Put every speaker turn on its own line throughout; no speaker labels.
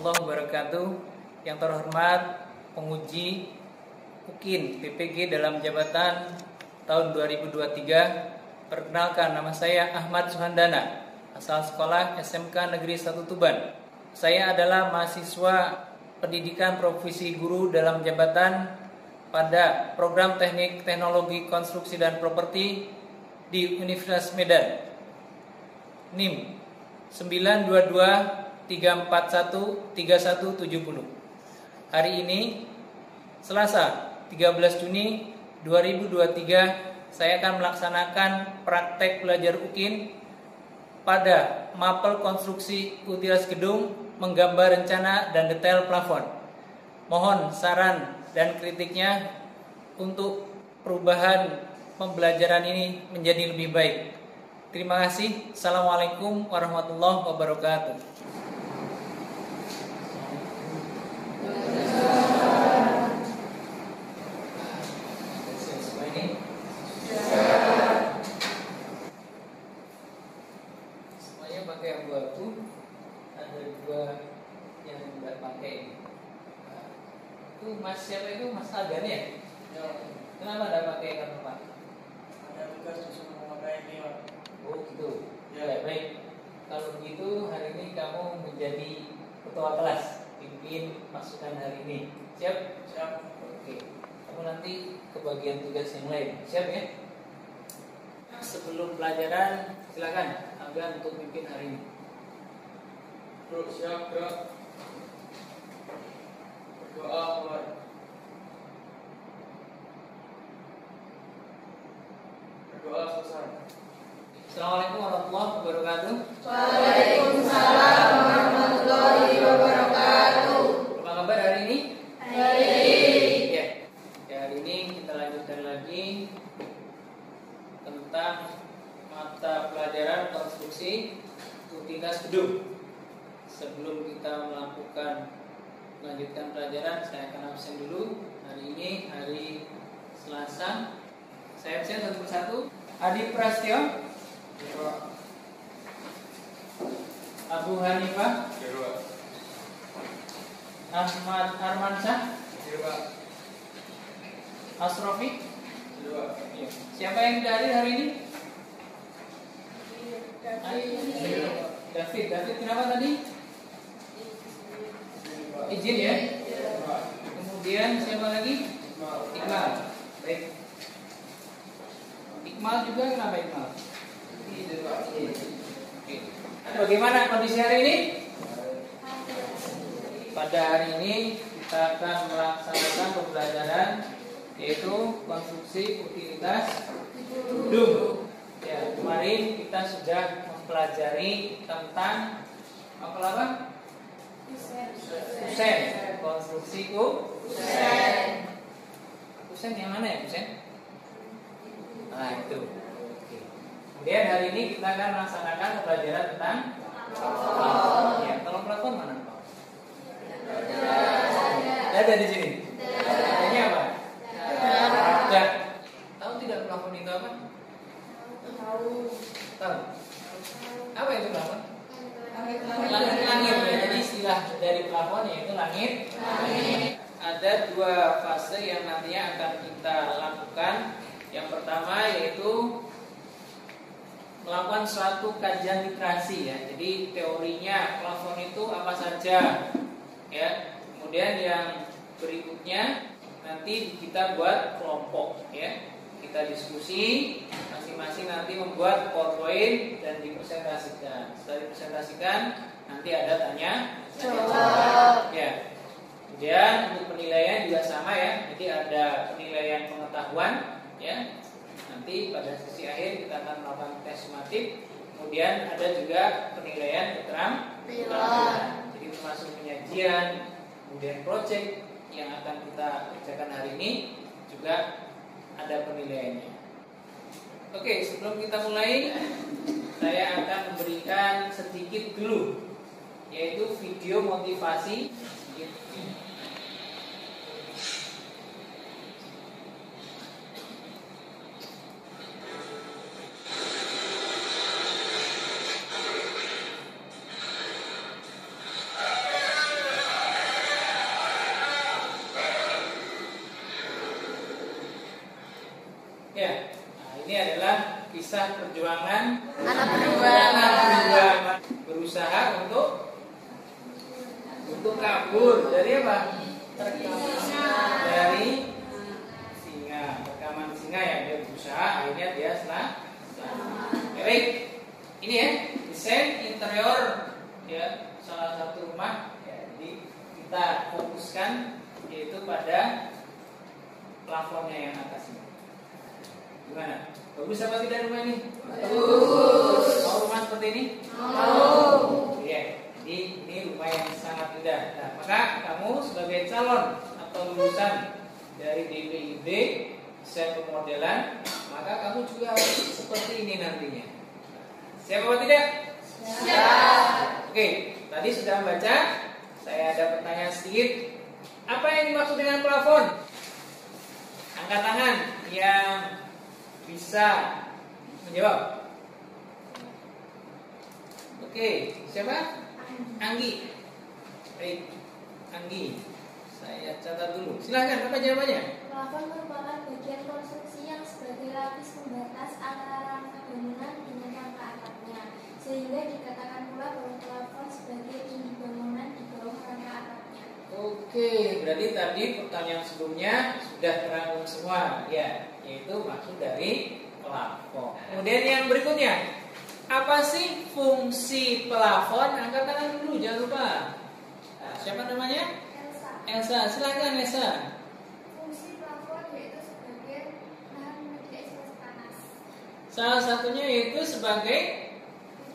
warahmatullahi wabarakatuh. Yang terhormat penguji UKIN PPG dalam jabatan tahun 2023. Perkenalkan, nama saya Ahmad Suhandana, asal sekolah SMK Negeri 1 Tuban. Saya adalah mahasiswa pendidikan profesi guru dalam jabatan pada program teknik teknologi konstruksi dan properti di Universitas Medan. NIM 922-341-3170. Hari ini Selasa 13 Juni 2023 saya akan melaksanakan praktek belajar UKIN pada mapel konstruksi utilis gedung, menggambar rencana dan detail plafon. Mohon saran dan kritiknya untuk perubahan pembelajaran ini menjadi lebih baik. Terima kasih. Assalamualaikum warahmatullahi wabarakatuh. Semuanya pakai abu-abu. Ada dua yang tidak pakai. Itu Mas siapa itu? Mas Agan ya? Kenapa tidak pakai kartu Pak?
Ada tugas disuruh memakai ini, Pak.
Oh gitu. Ya baik. Kalau begitu hari ini kamu menjadi ketua kelas, pimpin masukan hari ini. Siap?
Siap.
Oke. Kamu nanti ke bagian tugas yang lain. Siap ya? Sebelum pelajaran silakan Agan untuk pimpin hari ini.
Bro, siap, bro. Berdoa mulai. Berdoa selesai.
Assalamualaikum warahmatullahi wabarakatuh.
Waalaikumsalam warahmatullahi wabarakatuh.
Apa kabar hari ini?
Baik.
Ya, hari ini kita lanjutkan lagi tentang mata pelajaran konstruksi utilitas gedung. Sebelum kita melanjutkan pelajaran, saya akan absen dulu. Hari ini hari Selasa. Saya absen satu persatu. Adi Prastyo, Abu Hanifah, Ahmad Armansyah, Asrofi. Siapa yang tidak hadir hari ini? David, kenapa tadi? Izin ya. Kemudian siapa lagi? Iqbal. Baik. Iqbal juga, kenapa Iqbal? Oke. Bagaimana kondisi hari ini? Pada hari ini kita akan melaksanakan pembelajaran yaitu konstruksi utilitas gedung. Ya, kemarin kita sudah mempelajari tentang apa? Kusen, konstruksi kusen yang mana ya kusen? Nah itu. Oke. Kemudian hari ini kita akan melaksanakan pembelajaran tentang plafon. Ya, tolong plafon mana? Ada di sini. Ini apa? Ada. Tahu tidak plafon itu apa? Tahu. Apa itu plafon? Langit. Jadi istilah dari plafon yaitu langit. Ada dua fase yang nantinya akan kita lakukan. Yang pertama yaitu melakukan suatu kajian literasi ya. Jadi teorinya plafon itu apa saja ya. Kemudian yang berikutnya nanti kita buat kelompok ya. Kita diskusi, masing-masing nanti membuat PowerPoint dan dipresentasikan. Setelah dipresentasikan nanti ada tanya jawab ya. Kemudian untuk penilaian juga sama ya. Jadi ada penilaian pengetahuan ya. Nanti pada sesi akhir kita akan melakukan tes sumatif. Kemudian ada juga penilaian keterampilan. Jadi termasuk penyajian, kemudian project yang akan kita kerjakan hari ini juga ada penilaiannya. Oke, sebelum kita mulai, saya akan memberikan sedikit dulu, yaitu video motivasi. perjuangan
Anak berjuang.
berusaha untuk kabur dari apa? Dari singa, rekaman singa ya, dia berusaha akhirnya dia selamat. Baik, ini ya desain interior ya salah satu rumah ya, jadi kita fokuskan yaitu pada plafonnya yang atas ini. Gimana? Bagus apa tidak rumah ini?
Bagus.
Mau rumah seperti ini?
Mau.
Iya. Jadi ini rumah yang sangat indah. Nah, maka kamu sebagai calon atau lulusan dari DPIB desain pemodelan, maka kamu juga harus seperti ini nantinya. Siap apa tidak?
Siap.
Oke, tadi sudah membaca. Saya ada pertanyaan sedikit. Apa yang dimaksud dengan plafon? Angkat tangan yang bisa menjawab. Oke, siapa? Anggi. Baik, Anggi. Saya catat dulu. Silahkan, apa jawabannya?
Plafon merupakan bagian konstruksi yang sebagai lapis pembatas antara rangka bangunan dengan rangka atapnya, sehingga dikatakan pula bahwa plafon sebagai tinggi bangunan di bawah rangka atapnya.
Oke, berarti tadi pertanyaan sebelumnya sudah terangkum semua, ya, yaitu maksud dari plafon. Kemudian yang berikutnya, apa sih fungsi plafon? Angkat tangan dulu, jangan lupa. Nah, siapa namanya? Elsa, silakan Elsa.
Fungsi plafon yaitu sebagai nahan media isolasi panas.
Salah satunya yaitu sebagai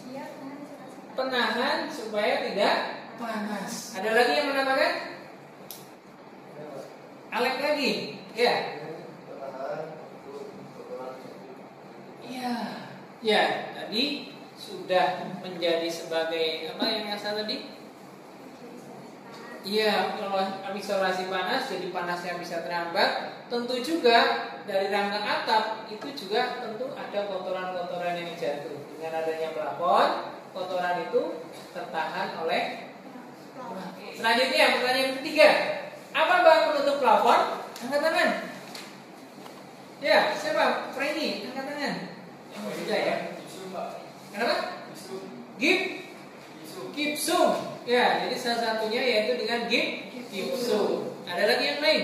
Media nahan isolasi panas.
penahan supaya tidak panas. Ada lagi yang menambahkan? Alek lagi, ya. Iya, ya. Tadi sudah menjadi sebagai apa yang Elsa tadi? Iya, kalau isolasi panas, jadi panasnya bisa terhambat. Tentu juga dari rangka atap itu juga tentu ada kotoran-kotoran yang jatuh. Dengan adanya plafon, kotoran itu tertahan oleh. Selanjutnya pertanyaan ketiga, apa bahan penutup plafon? Angkat tangan. Ya, siapa? Frenny, angkat tangan. Tidak ya? Kenapa? Gipsum. Ya, jadi salah satunya yaitu dengan gipsum. Ada lagi yang lain?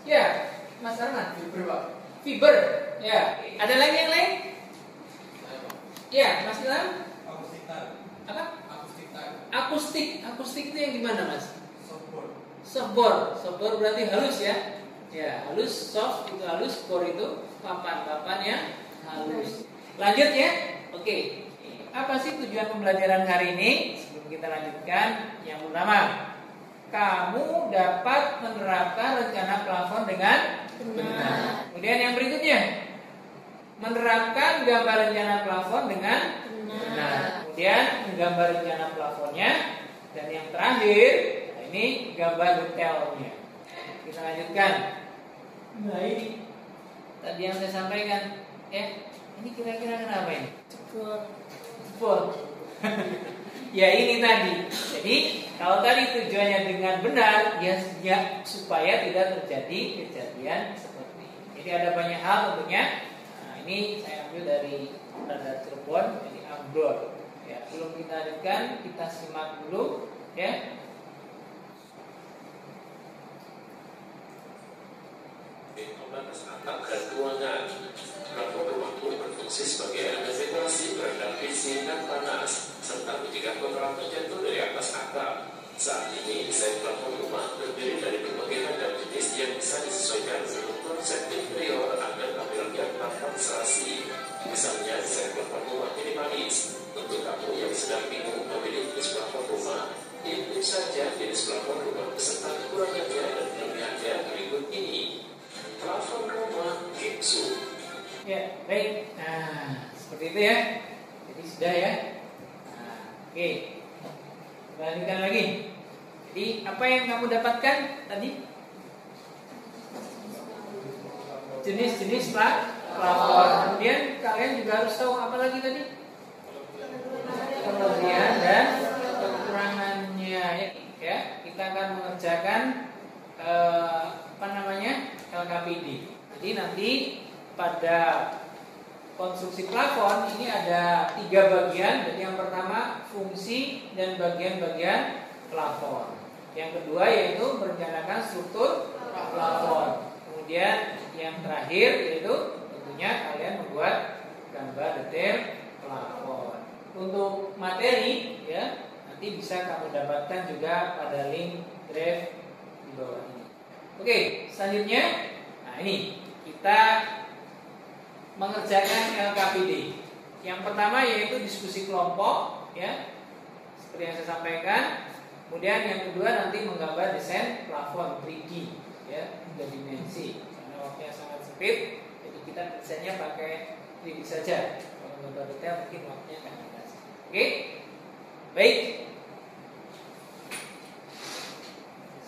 Ya, Mas Arman. Fiber. Ya, ada lagi yang lain? Ya, Mas Ilham. Apa? Akustik. Akustik itu yang gimana, Mas? Softboard. Softboard berarti halus ya? Ya, halus. Soft itu halus. Board itu papan-papan yang halus. Lanjut ya. Oke. Apa sih tujuan pembelajaran hari ini? Sebelum kita lanjutkan, yang pertama, kamu dapat menerapkan rencana plafon dengan benar. Kemudian yang berikutnya, menerapkan gambar rencana plafon dengan benar. Kemudian menggambar rencana plafonnya, dan yang terakhir, nah ini gambar detailnya. Kita lanjutkan. Nah ini tadi yang saya sampaikan, ya. Ini kira-kira kenapa ini? Jebol. Ya ini tadi. Jadi kalau tadi tujuannya dengan benar, ya supaya tidak terjadi kejadian seperti ini. Jadi ada banyak hal tentunya. Nah, ini saya ambil dari Radar Cirebon, jadi amblor. Ya, belum kita lanjutkan, kita simak dulu, ya.
Pembatas atap dan ruangan. Plafon rumah pun berfungsi sebagai elemen ventilasi peredam bising dan panas, serta mencegah kotoran terjatuh dari atas atap. Saat ini, desain plafon rumah terdiri dari berbagai macam jenis yang bisa disesuaikan dengan konsep interior agar tampilannya tampak serasi. Misalnya, desain plafon rumah minimalis. Untuk kamu yang sedang bingung memilih jenis plafon rumah, intip saja jenis plafon rumah beserta kekurangannya dan kelebihannya berikut ini. Plafon rumah gipsum.
Ya, baik. Nah, seperti itu ya. Jadi sudah ya. Nah, oke. Lanjutkan lagi. Jadi apa yang kamu dapatkan tadi? Jenis-jenis plafon. Kemudian kalian juga harus tahu apa lagi tadi? Kelebihan dan kekurangannya. Ya, kita akan mengerjakan LKPD. Jadi nanti pada konstruksi plafon ini ada 3 bagian. Jadi yang pertama fungsi dan bagian-bagian plafon. Yang kedua yaitu merencanakan struktur plafon. Kemudian yang terakhir yaitu tentunya kalian membuat gambar detail plafon. Untuk materi ya nanti bisa kamu dapatkan juga pada link drive di bawah ini. Oke, selanjutnya, nah ini kita mengerjakan LKPD. Yang pertama yaitu diskusi kelompok, ya, seperti yang saya sampaikan. Kemudian yang kedua nanti menggambar desain plafon 3D, ya, 3 dimensi. Karena waktunya sangat sempit, jadi kita desainnya pakai 3D saja. Kalau gambar detail mungkin waktunya akan terbatas. Oke, baik.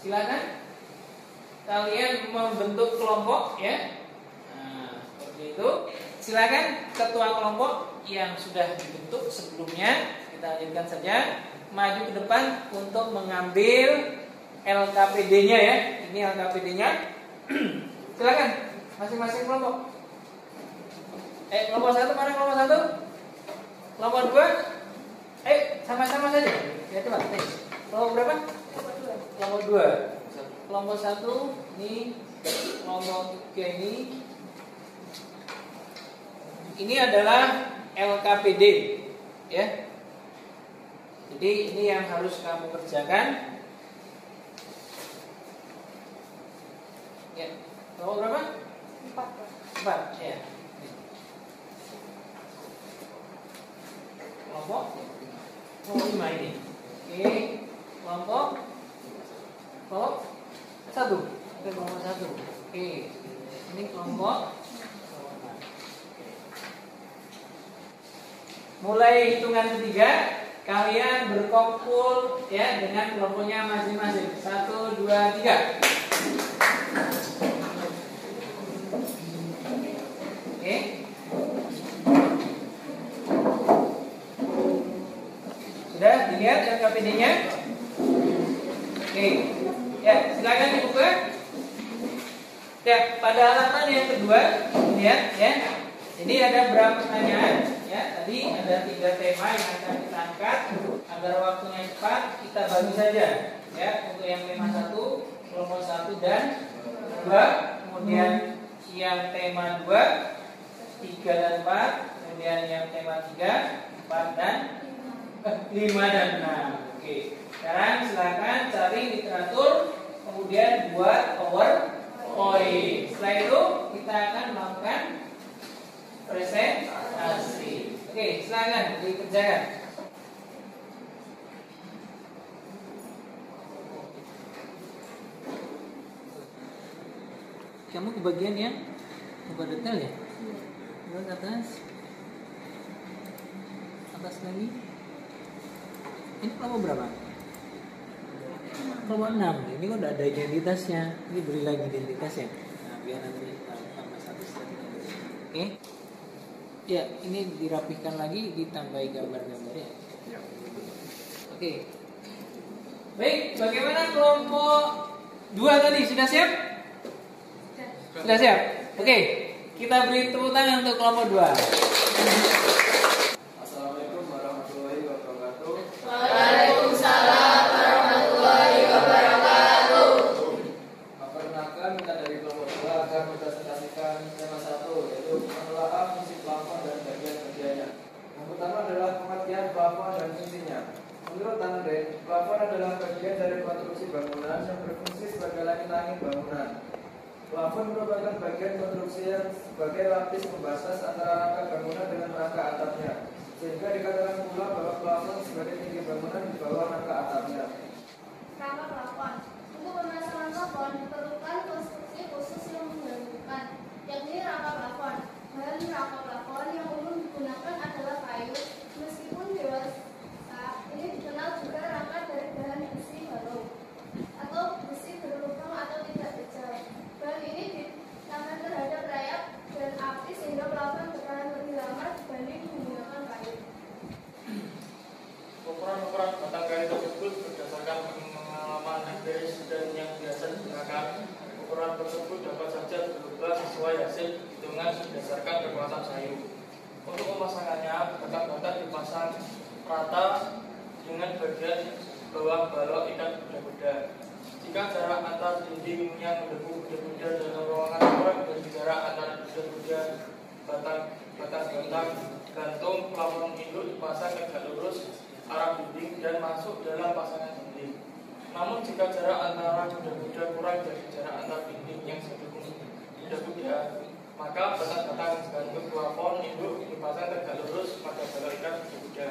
Silakan kalian membentuk kelompok, ya. Nah, seperti itu. Silakan ketua kelompok yang sudah dibentuk sebelumnya, kita lanjutkan saja, maju ke depan untuk mengambil LKPD-nya, ya. Ini LKPD-nya. Silakan masing-masing kelompok. Kelompok 1 mana kelompok 1? Kelompok 2? Sama-sama saja. Ya, coba. Kelompok berapa? Kelompok 2. Kelompok 1 ini, kelompok 3 ini. Ini adalah LKPD, ya. Jadi ini yang harus kamu kerjakan. Ya, kelompok berapa? 4, ya. Kelompok 5 ini. Oke, kelompok 1. Oke, kelompok 1. Oke, ini kelompok. Mulai hitungan 3, kalian berkumpul, ya, dengan kelompoknya masing-masing. 1, 2, 3. Oke. Sudah dilihat LKPD-nya? Oke. Ya, silakan dibuka. Ya, pada halaman yang kedua, lihat, ya. Jadi ada berapa pertanyaan? Ya, tadi ada 3 tema yang akan kita angkat. Agar waktunya cepat, kita bagi saja. Ya, untuk yang tema 1, kelompok 1 dan 2. Kemudian yang tema 2, 3 dan 4. Kemudian yang tema 3, 4 dan 5 dan 6. Oke. Sekarang silakan cari literatur, kemudian buat PowerPoint. Setelah itu kita akan melakukan presentasi. Oke, silakan dikerjakan. Kamu kebagian yang buka detail, ya? Terus atas lagi. Ini kelompok berapa? Kelompok 6. Ini kok udah ada identitasnya. Ini beri lagi identitasnya. Nah, biar nanti tambah 1 setelah. Oke. Ya, ini dirapihkan lagi, ditambahi gambar-gambarnya. Oke. Baik, bagaimana kelompok 2 tadi? Sudah siap? Sudah siap? Oke, kita beri tepuk tangan untuk kelompok 2.
Assalamualaikum warahmatullahi wabarakatuh.
Waalaikumsalam warahmatullahi wabarakatuh.
Perkenalkan, minta dari kelompok 2 akan mempresentasikan tema 1, yaitu pengelolaan fungsi plafon dan bagian-bagiannya. Yang pertama adalah pengertian plafon dan fungsinya. Menurut Andre, plafon adalah bagian dari konstruksi bangunan yang berfungsi sebagai langit-langit bangunan. Plafon merupakan bagian konstruksi yang sebagai lapis pembatas antara rangka bangunan dengan rangka atapnya, sehingga dikatakan pula bahwa plafon sebagai tinggi bangunan di bawah rangka atapnya.
Rangka plafon. Untuk pemasangan plafon diperlukan konstruksi khusus yang menggabungkan, yakni rangka plafon. Bahan rangka plafon yang umum digunakan adalah kayu. Meskipun dewasa, ini dikenal juga rangka dari bahan besi hollow atau besi berlubang atau tidak bejat. Bahan ini ditahan terhadap rayap dan api sehingga plafon bertahan lebih lama dibanding menggunakan kayu.
Ukuran-ukuran batang kayu tersebut berdasarkan pengalaman empiris dan yang biasa digunakan. Ukuran tersebut dapat saja berubah sesuai hasil hitungan berdasarkan kekuatan sayu.
mana batak-batak dipasang rata dengan bagian bawah balok ikat kuda-kuda. Jika jarak antar dinding yang mendekung kuda-kuda dalam ruangan kurang dari jarak antara kuda-kuda batang gantung plafon induk dipasang tegak lurus arah dinding dan masuk dalam pasangan dinding. Namun jika jarak antara kuda-kuda kurang dari jarak antar dinding yang mendukung kuda-kuda, maka batang-batang gantung plafon induk dipasang tegak lurus pada balok ikat kuda-kuda.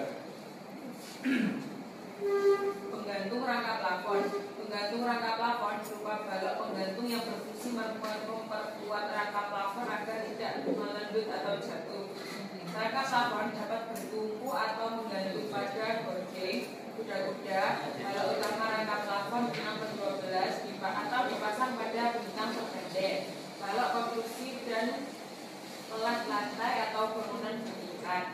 Penggantung rangka plafon. Penggantung rangka plafon berupa balok penggantung yang berfungsi memperkuat rangka plafon agar tidak melendut atau jatuh. Rangka plafon dapat bertumpu atau menggantung pada gording kuda-kuda. Balok utama rangka plafon 6/12 atau dipasang pada bintang pendek. Balok konstruksi dan pelat lantai atau bangunan bertingkat.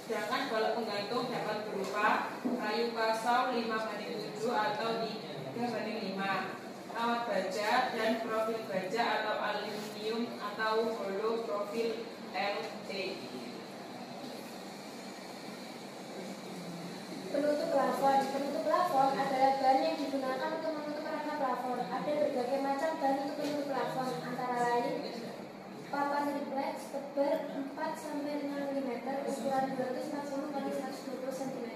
Sedangkan balok penggantung dapat berupa kayu kasau 5/7 atau 3/5, kawat baja dan profil baja atau aluminium atau hollow profil LT.
Penutup plafon. Penutup plafon adalah bahan yang digunakan untuk menutup rangka plafon. Ada berbagai macam bahan untuk penutup plafon, antara lain papan triplex tebal 4-5 mm ukuran 260x120 cm.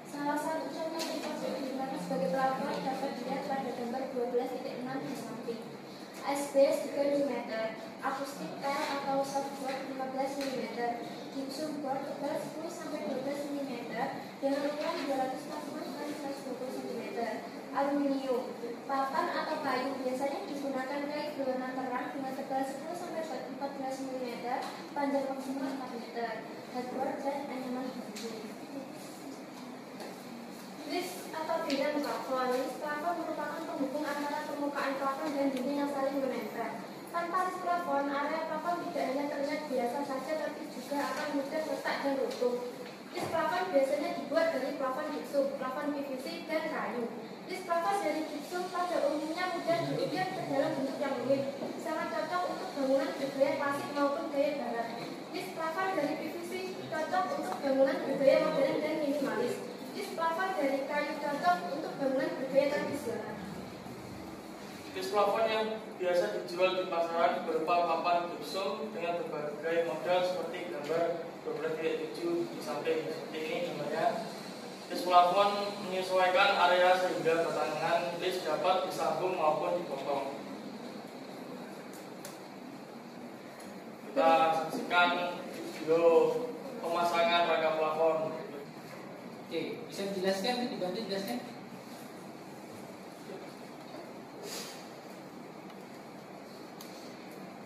Salah satu contoh triplex yang digunakan sebagai plafon dapat dilihat pada gambar 12.6 di samping. Asbes 3 mm, akustik tile atau softboard 15 mm, gypsum board tebal 10-12 mm dengan ukuran 240x120 cm. Aluminium, papan atau kayu biasanya digunakan kayu berwarna terang dengan tebal 10-14 mm, panjang maksimal 4 meter, hardboard dan anyaman bambu. List atau bidang plafon. List plafon merupakan penghubung antara permukaan plafon dan dinding yang saling menempel. Tanpa list plafon, area plafon tidak hanya terlihat biasa saja, tapi juga akan mudah retak dan runtuh. List plafon biasanya dibuat dari plafon gypsum, plafon PVC, dan kayu. List plafon dari gypsum pada umumnya mudah diukir ke dalam bentuk yang unik, sangat cocok untuk bangunan bergaya klasik maupun gaya barat. List plafon dari PVC cocok untuk bangunan bergaya modern dan minimalis. List plafon dari kayu cocok untuk bangunan bergaya tradisional.
List plafon yang biasa dijual di pasaran berupa papan gypsum dengan berbagai model seperti gambar 12.7 di samping seperti ini gambarnya. List plafon menyesuaikan area sehingga batangan list dapat disambung maupun dipotong. Kita saksikan video pemasangan rangka plafon.
Oke, bisa dijelaskan? Dibantu jelaskan?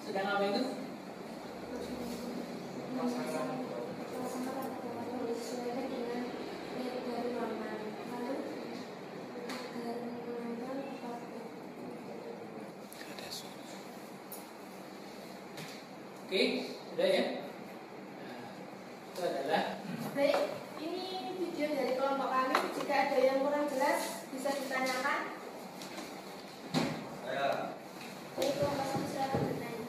Sedang apa itu?
Pemasangan.
Oke, sudah ya. Nah, itu adalah
Baik, ini video dari kelompok kami. Jika ada yang kurang jelas, bisa ditanyakan. Baik, kelompok kami silakan bertanya.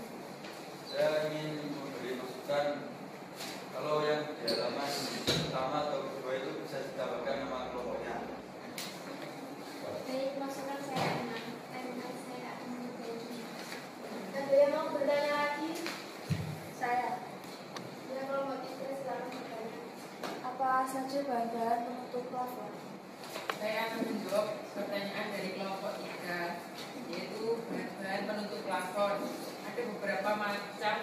Saya ingin memberi masukan kalau yang di halaman pertama atau kedua itu bisa ditambahkan nama kelompoknya.
Baik, masukan saya enak. Saya akan menjadi. Ada yang mau bertanya lagi? Saya. Yang kelompok 3 silakan bertanya. Apa saja bahan-bahan penutup plafon?
Saya akan menjawab pertanyaan dari kelompok 3, yaitu bahan penutup plafon. Ada beberapa macam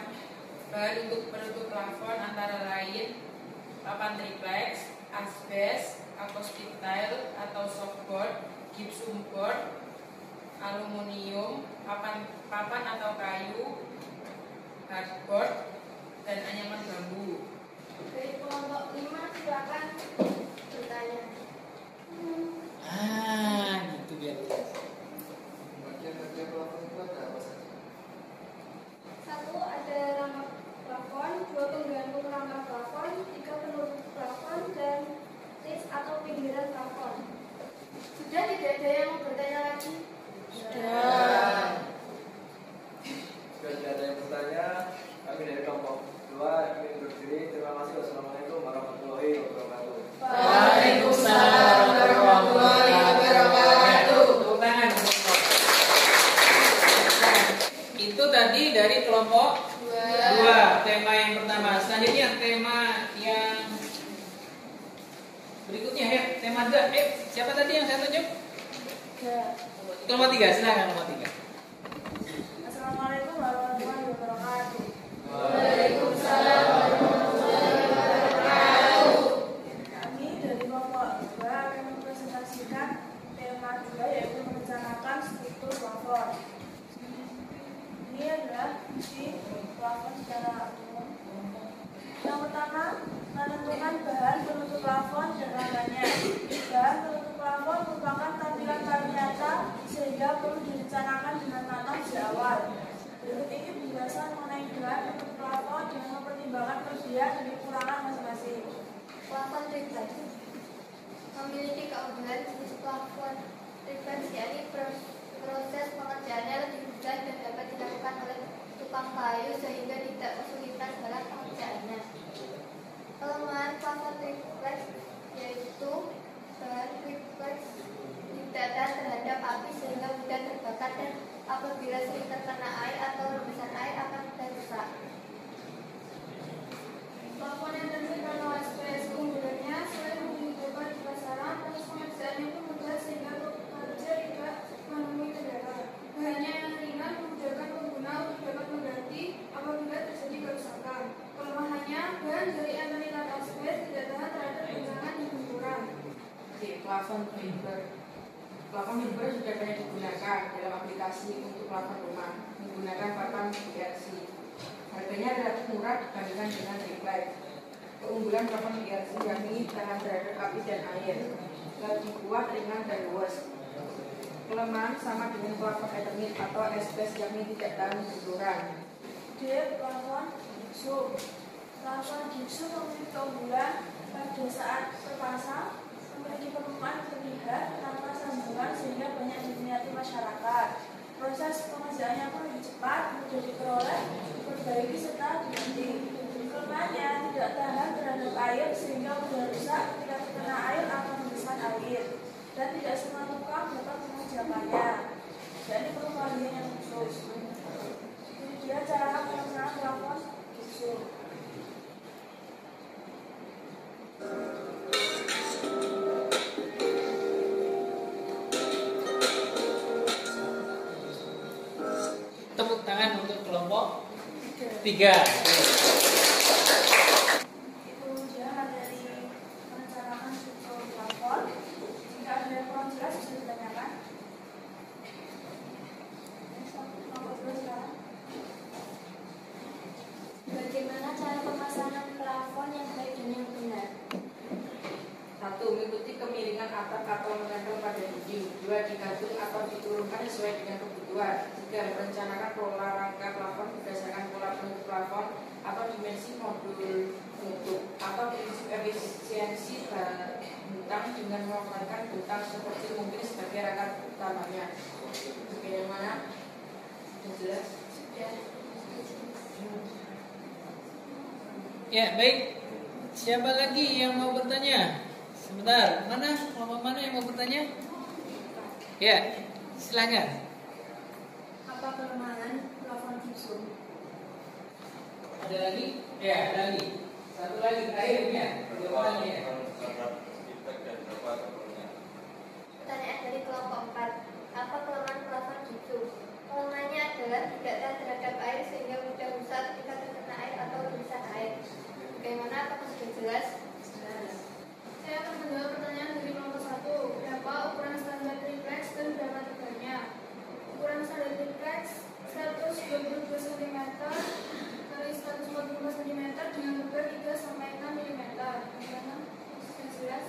bahan untuk penutup plafon, antara lain papan triplex, asbes, akustik tile atau softboard, gypsum board, aluminium, papan atau kayu, hardboard, dan anyaman bambu.
Dari kelompok 5 silakan bertanya.
gitu biar jelas.
Bagian-bagian plafon itu ada apa saja?
1. Ada rangka plafon, 2. Penggantung rangka plafon, 3. Penutup plafon, dan list atau pinggiran plafon. Sudah, tidak ada yang mau bertanya lagi?
Sudah.
Jika tidak ada yang bertanya, kami dari kelompok 2 ingin undur diri. Terima kasih. Wassalamualaikum.
Berikutnya ya, tema 2. Siapa tadi yang saya tunjuk? Nomor 3, silakan nomor 3.
Assalamualaikum warahmatullahi wabarakatuh.
Waalaikumsalam warahmatullahi wabarakatuh.
Kami dari kelompok 2 akan mempresentasikan tema 2 yaitu merencanakan struktur plafon. Ini adalah fungsi plafon secara umum. Yang pertama, menentukan bahan penutup plafon dan rangkanya. Bahan penutup plafon merupakan tampilan paling nyata sehingga perlu direncanakan dengan matang sejak awal. Berikut ini penjelasan mengenai bahan penutup plafon dengan mempertimbangkan kelebihan dan kekurangan masing-masing. Plafon triplex memiliki keunggulan jenis plafon triplex, yakni proses pengerjaannya lebih mudah dan dapat dilakukan oleh tukang kayu sehingga tidak kesulitan dalam pengerjaannya. Kelemahan plafon triplex yaitu bahan triplex tidak tahan terhadap api sehingga mudah terbakar dan apabila sering terkena air atau rebusan air akan mudah rusak. Plafon yang terdiri dari SPS keunggulannya selain membutuhkan di pasaran, proses pengerjaannya pun mudah sehingga pekerja tidak menemui kendala. Bahannya yang ringan memudahkan pengguna untuk dapat mengganti apabila terjadi kerusakan. Kelemahannya, bahan dari aniline SPS tidak tahan terhadap guncangan dan benturan.
Plafon fiber. Plafon fiber sudah banyak digunakan dalam aplikasi untuk plafon rumah menggunakan papan PRC. Harganya relatif murah dibandingkan dengan triplex. Keunggulan plafon PRC yakni tahan terhadap api dan air, lebih kuat, ringan, dan luas. Kelemahan sama dengan plafon Eternit atau SPS yakni tidak tahan benturan.
Plafon gipsum. Plafon gipsum memiliki keunggulan pada saat terpasang, memiliki permukaan terlihat tanpa sambungan sehingga banyak diminati masyarakat. Proses pengerjaannya pun lebih cepat, mudah diperoleh, diperbaiki serta digunting. Kelemahannya tidak tahan terhadap air sehingga mudah rusak ketika terkena air atau meresap air, dan tidak semua tukang dapat mengerjakannya. Jadi perlu keahlian yang khusus. Ini dia cara penggunaan plafon gipsum.
Tepuk tangan untuk kelompok 3.
Itu dia materi perencanaan struktur plafon. Jika ada yang kurang jelas bisa ditanyakan. Bagaimana cara pemasangan plafon yang baik dan yang benar?
1. Mengikuti kemiringan atap atau menempel pada dinding. 2. Digantung atau diturunkan sesuai dengan kebutuhan. 3. Merencanakan pola rangka plafon berdasarkan pola penutup plafon atau dimensi modul penutup atau prinsip efisiensi bentang dengan memanfaatkan bentang seperti mungkin sebagai rangka utamanya. Bagaimana? Sudah jelas?
Ya, baik. Siapa lagi yang mau bertanya? Sebentar, kelompok mana yang mau bertanya? Ya, silakan.
Apa kelemahan plafon gipsum?
Ada lagi? Ya, ada lagi. Satu lagi terakhirnya. Jawabannya.
Pertanyaan dari kelompok 4. Apa kelemahan plafon gipsum? Kelemahannya adalah tidak tahan terhadap air sehingga mudah rusak ketika terkena air atau rebusan air. Bagaimana? Apakah sudah jelas? Saya akan menjawab pertanyaan dari kelompok 1. Berapa ukuran standar triplex dan berapa tebalnya? Ukuran standar triplex 122 cm kali 142 cm dengan lebar 3 sampai 6 mm. Bagaimana? Sudah jelas?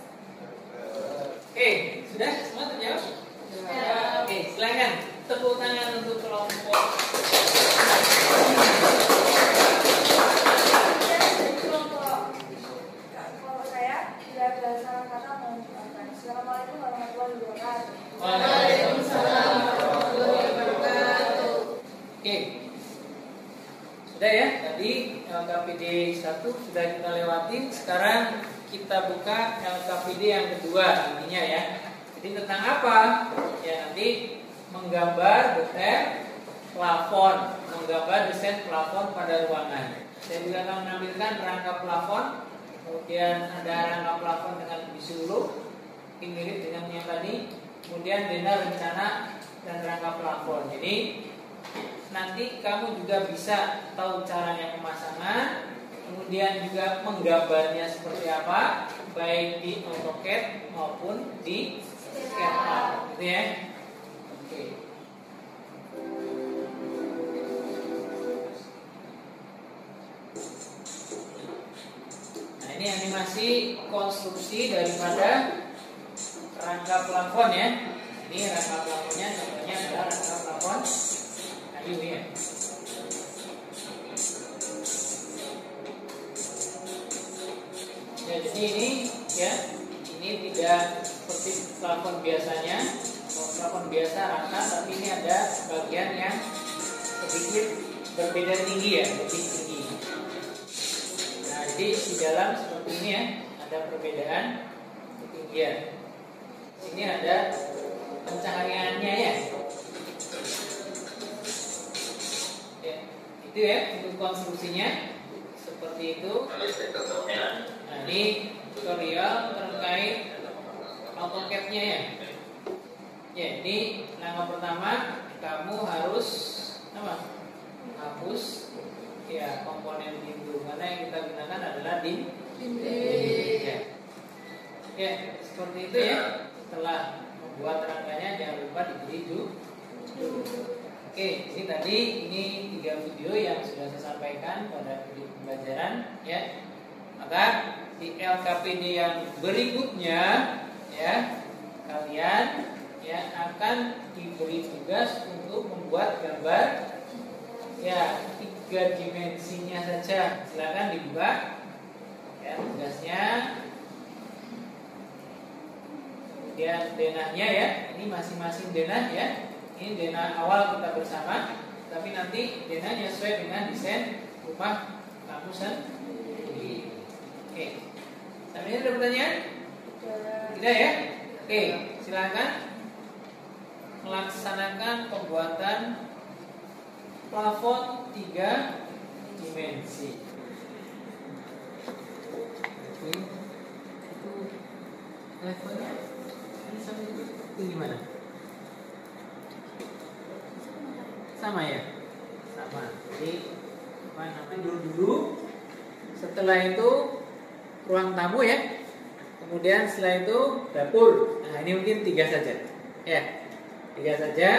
Sudah semua terjawab? Ya. Silakan. Tepuk tangan untuk kelompok.
Kelompok saya tidak ada salah kata mohon dimaafkan. Assalamualaikum warahmatullahi wabarakatuh.
Waalaikumsalam warahmatullahi wabarakatuh.
Sudah ya, tadi LKPD 1 sudah kita lewatin. Sekarang kita buka LKPD yang kedua intinya ya. Jadi tentang apa? Ya nanti menggambar desain plafon, menggambar desain plafon pada ruangan. Saya juga akan menampilkan rangka plafon. Kemudian ada rangka plafon dengan disuruh mirip dengan yang tadi. Kemudian dana rencana dan rangka plafon. Jadi nanti kamu juga bisa tahu caranya pemasangan, kemudian juga menggambarnya seperti apa, baik di AutoCAD maupun di SketchUp, gitu ya. Oke. Nah, ini animasi konstruksi daripada rangka plafon ya. Ini rangka plafonnya, contohnya adalah rangka plafon kayu ya. Ya, jadi ini ya, ini tidak seperti plafon biasanya. Kalau plafon biasa rata, tapi ini ada bagian yang sedikit berbeda tinggi ya, lebih tinggi. Nah, jadi di dalam seperti ini ya, ada perbedaan ketinggian. Ini ada pencahayaannya ya. Ya, itu ya untuk konstruksinya seperti itu. Nah, ini tutorial terkait AutoCAD-nya ya. Ya, ini langkah pertama kamu harus apa? Hapus ya komponen pintu, karena yang kita gunakan adalah dinding. Ya. Ya, seperti itu ya. Setelah membuat rangkanya jangan lupa diberi dulu. Oke, ini tadi ini 3 video yang sudah saya sampaikan pada video pembelajaran ya. Maka di LKPD yang berikutnya ya, kalian ya akan diberi tugas untuk membuat gambar ya 3 dimensinya saja. Silakan dibuka ya tugasnya. Kemudian denahnya ya, ini masing-masing denah ya. Ini denah awal kita bersama, tapi nanti denahnya sesuai dengan desain rumah kamu sendiri. Oke, sampai ini ada pertanyaan? Tidak ya? Oke, silakan melaksanakan pembuatan plafon 3 dimensi. Oke, itu levelnya ini sampai itu gimana? Sama ya? Sama. Jadi apa namanya dulu. Setelah itu ruang tamu ya. Kemudian setelah itu dapur. Nah, ini mungkin 3 saja. Ya. 3 saja.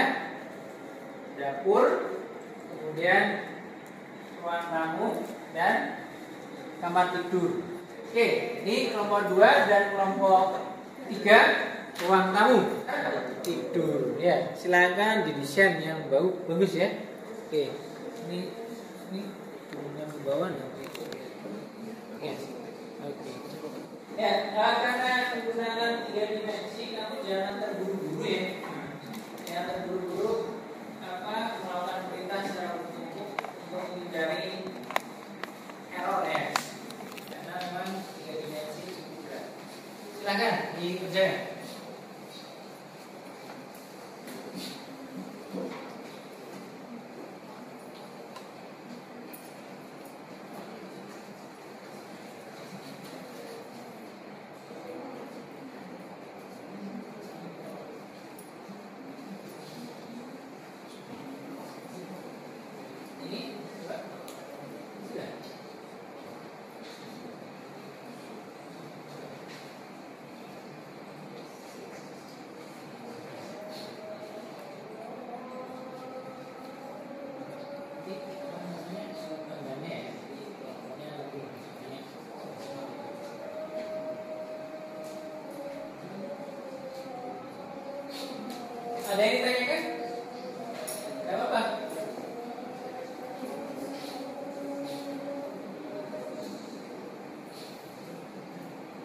Dapur, kemudian ruang tamu dan kamar tidur. Oke, ini kelompok 2 dan kelompok 3 ruang tamu tidur ya. Silakan didesain yang bagus ya. Oke, ini yang ke bawah nanti. Ya. Oke. Ya, karena menggunakan 3 dimensi, kamu jangan terburu-buru ya. Jangan terburu-buru melakukan perintah secara bertumpuk untuk menghindari error ya. Karena memang 3 dimensi cukup berat. Silakan dikerjakan. Ada yang ditanyakan? Gak apa-apa.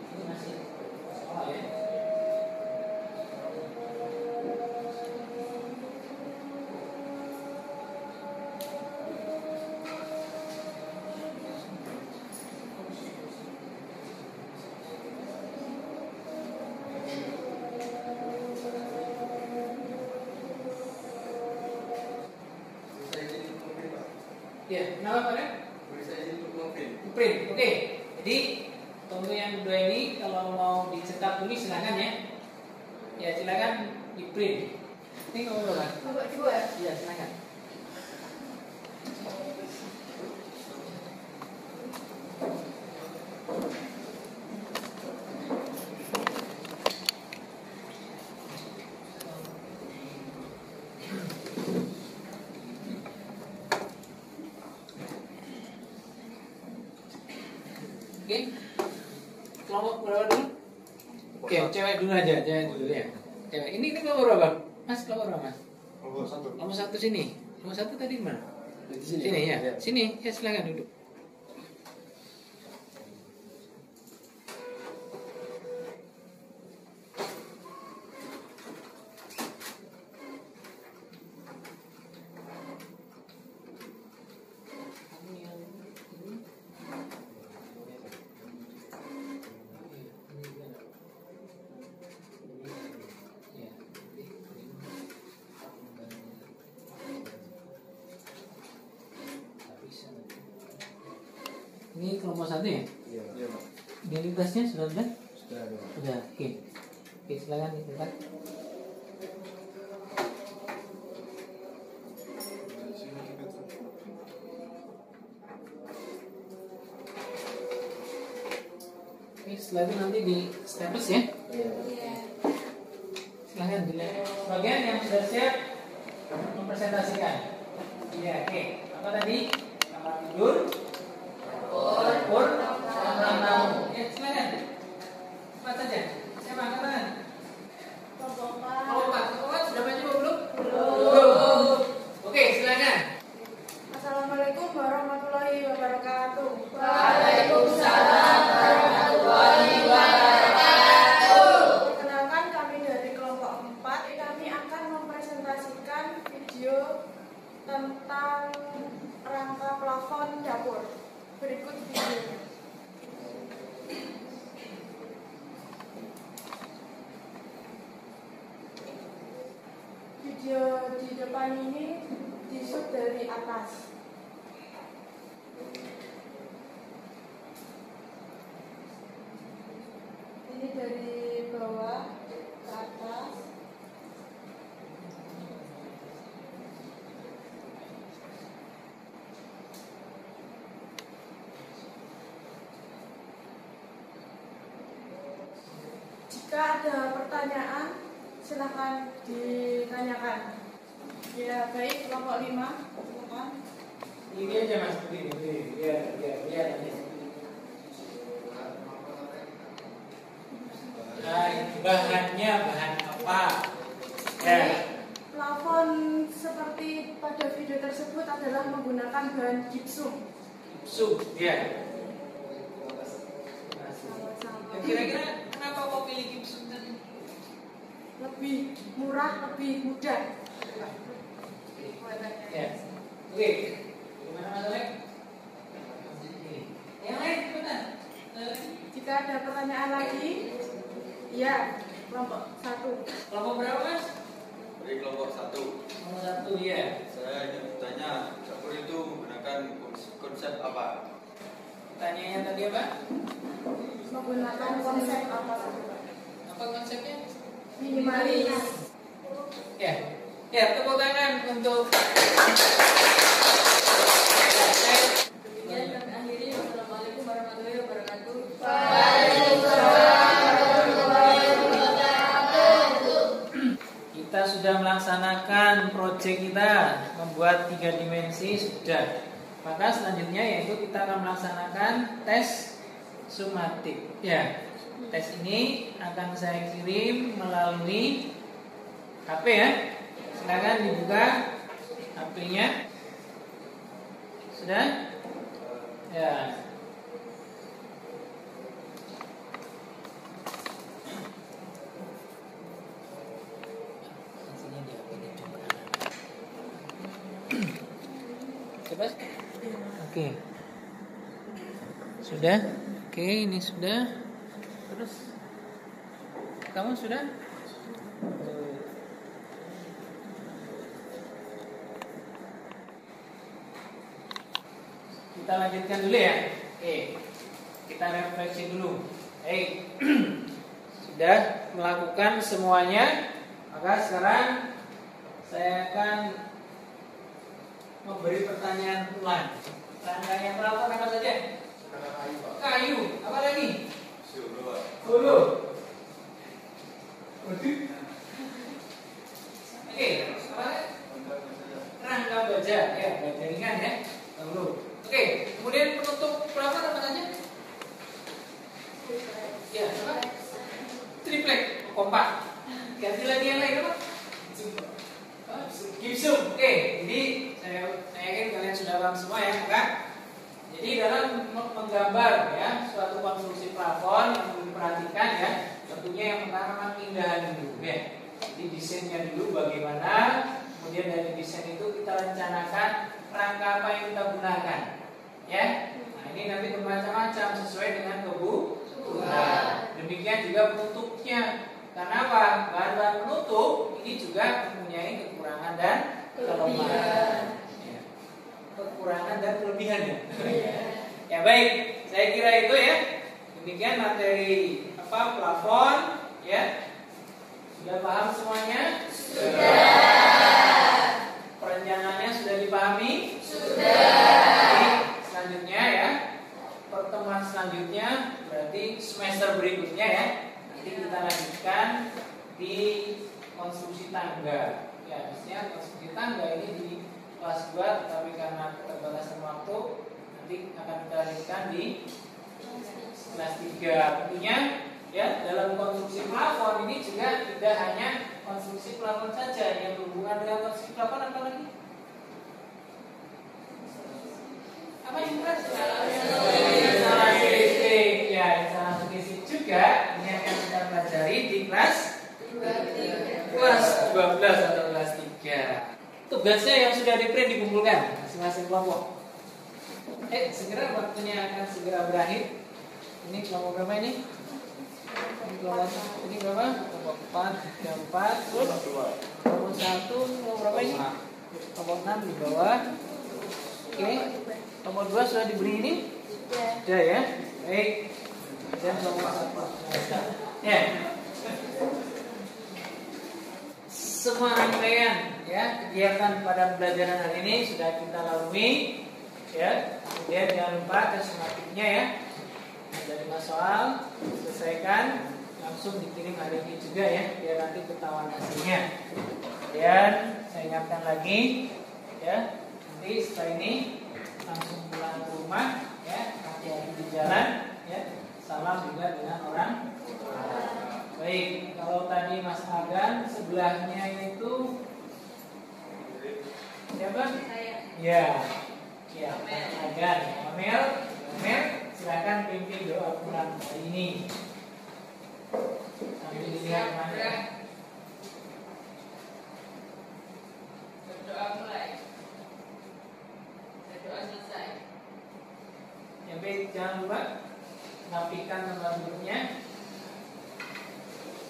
Ini masih soal ya. Ya, kenapa Pak? Bisa izin untuk print. Oke. Jadi untuk yang kedua ini kalau mau mau dicetak tulis silakan ya. Ya silakan di print. Ini kamu berapa?
Nomor 2.
Iya silakan. Oke, kelompok berapa dulu? Oke, cewek dulu aja, cewek dulu ya. Cewek. Ini kelompok berapa? Mas, kelompok berapa mas? Kelompok 1 sini. Kelompok 1 tadi di mana?
Di sini.
Sini ya.
Ya.
Sini, ya silakan duduk. Ini kelompok 1 ya?
Iya.
Identitasnya sudah ada?
Sudah ada.
Sudah. Oke. Oke, silakan dibuka. Oke, setelah itu nanti di staples ya.
Iya.
Silahkan dilihat. Bagian yang sudah siap mempresentasikan. Iya, oke. Apa tadi? Kamar tidur, dapur, ruang tamu. Ya, silakan. Apa saja? Siapa angkat tangan? Kelompok 4 sudah maju belum? Belum. Oke, silakan.
Assalamualaikum warahmatullahi wabarakatuh.
Waalaikumsalam warahmatullahi wabarakatuh.
Perkenalkan kami dari kelompok 4. Kami akan mempresentasikan video tentang rangka plafon dapur. Berikut videonya. Video di depan ini di-shoot dari atas. Ini dari bawah ke atas. Jika ada pertanyaan, silakan ditanyakan. Ya, baik, kelompok 5, silakan.
Ini aja mas, ini. Biar nanti. Bahannya bahan apa? Ya.
Plafon seperti pada video tersebut adalah menggunakan bahan gipsum.
Ya.
Sama-sama.
Kira-kira kenapa kok pilih gipsum tadi?
Lebih murah, lebih mudah.
Ya. Oke. Gimana Mas Alek? Yang lain cepetan.
Jika ada pertanyaan lagi, ya, kelompok 1.
Kelompok berapa Mas?
Dari kelompok 1.
Kelompok 1 ya.
Saya ingin bertanya, dapur itu menggunakan konsep apa?
Pertanyaannya tadi apa?
Menggunakan konsep apa?
Apa konsepnya?
Minimalis.
Ya. Ya, tepuk tangan untuk
Demikian kami akhiri. Wassalamualaikum warahmatullahi wabarakatuh.
kita sudah melaksanakan proyek kita membuat 3 dimensi sudah. Maka selanjutnya yaitu kita akan melaksanakan tes sumatif. Ya, tes ini akan saya kirim melalui HP ya. Silakan dibuka HP-nya. Sudah? Ya. Coba. Oke. Sudah? Oke, ini sudah. Terus kamu sudah? Kita lanjutkan dulu ya. Oke. Kita refleksi dulu. sudah melakukan semuanya, maka sekarang saya akan memberi pertanyaan ulang. Rangkaian pelafon apa saja? Kayu. Apa lagi? Hulu. Oke, apa? Rangka baja, ya, baja ringan ya. Hulu. Oke, kemudian penutup pelafon apa saja? Ya, apa? Triplek, kompak. Ganti lagi yang lain apa? Gipsum. Oke, jadi saya yakin kalian sudah paham semua ya, enggak? Jadi dalam menggambar ya suatu konstruksi plafon yang perlu diperhatikan ya, tentunya yang pertama keindahan dulu ya. Jadi desainnya dulu bagaimana, kemudian dari desain itu kita rencanakan rangka apa yang kita gunakan ya. Nah, ini nanti bermacam-macam sesuai dengan kebutuhan. Demikian juga penutupnya. Karena apa? Bahan-bahan penutup ini juga mempunyai kekurangan dan kelemahan. Ya. Kekurangan dan kelebihannya. Ya baik, saya kira itu ya. Demikian materi plafon ya. Sudah paham semuanya? Sudah. Perencanaannya sudah dipahami? Sudah. Selanjutnya ya, pertemuan selanjutnya berarti semester berikutnya ya. Nanti kita lanjutkan di konstruksi tangga. Ya, maksudnya konstruksi tangga ini di kelas 2, tapi karena keterbatasan waktu nanti akan kita lanjutkan di kelas 3. Tentunya ya, dalam konstruksi plafon ini juga tidak hanya konstruksi plafon saja yang berhubungan dengan konstruksi plafon, apa lagi? Apa yang instalasi listrik? Ya, instalasi listrik juga ini akan kita pelajari di kelas 12 atau kelas 3. Tugasnya yang sudah di-print dikumpulkan masing-masing kelompok. Segera waktunya akan segera berakhir. Ini kelompok berapa ini? Ini berapa? Kelompok 4, 4, kelompok 1, kelompok berapa ini? Kelompok 6 di bawah. Oke. Kelompok 2 sudah diberi ini? Sudah ya. Baik. Dan kelompok 1. Ya. Semua rangkaian ya kegiatan pada pembelajaran hari ini sudah kita lalui ya. Kemudian jangan lupa kesematiknya ya. Ada 5 soal selesaikan, langsung dikirim hari ini juga ya, biar nanti ketahuan hasilnya. Dan saya ingatkan lagi ya, nanti setelah ini langsung pulang ke rumah ya, hati-hati di jalan ya. Salam juga dengan orang. Baik, kalau tadi Mas Agan sebelahnya itu siapa? Saya. Ya, ya, Agan, Amel, silakan pimpin doa pulang hari ini. Sambil dilihat mana.
Berdoa mulai. Berdoa selesai.
Ya baik, jangan lupa nafikan nomor hidupnya.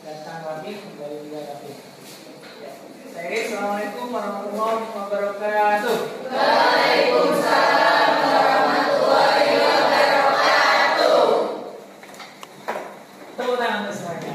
Datang rapi kembali juga rapi. Assalamualaikum warahmatullahi wabarakatuh. Waalaikumsalam warahmatullahi wabarakatuh. Tepuk tangan semuanya.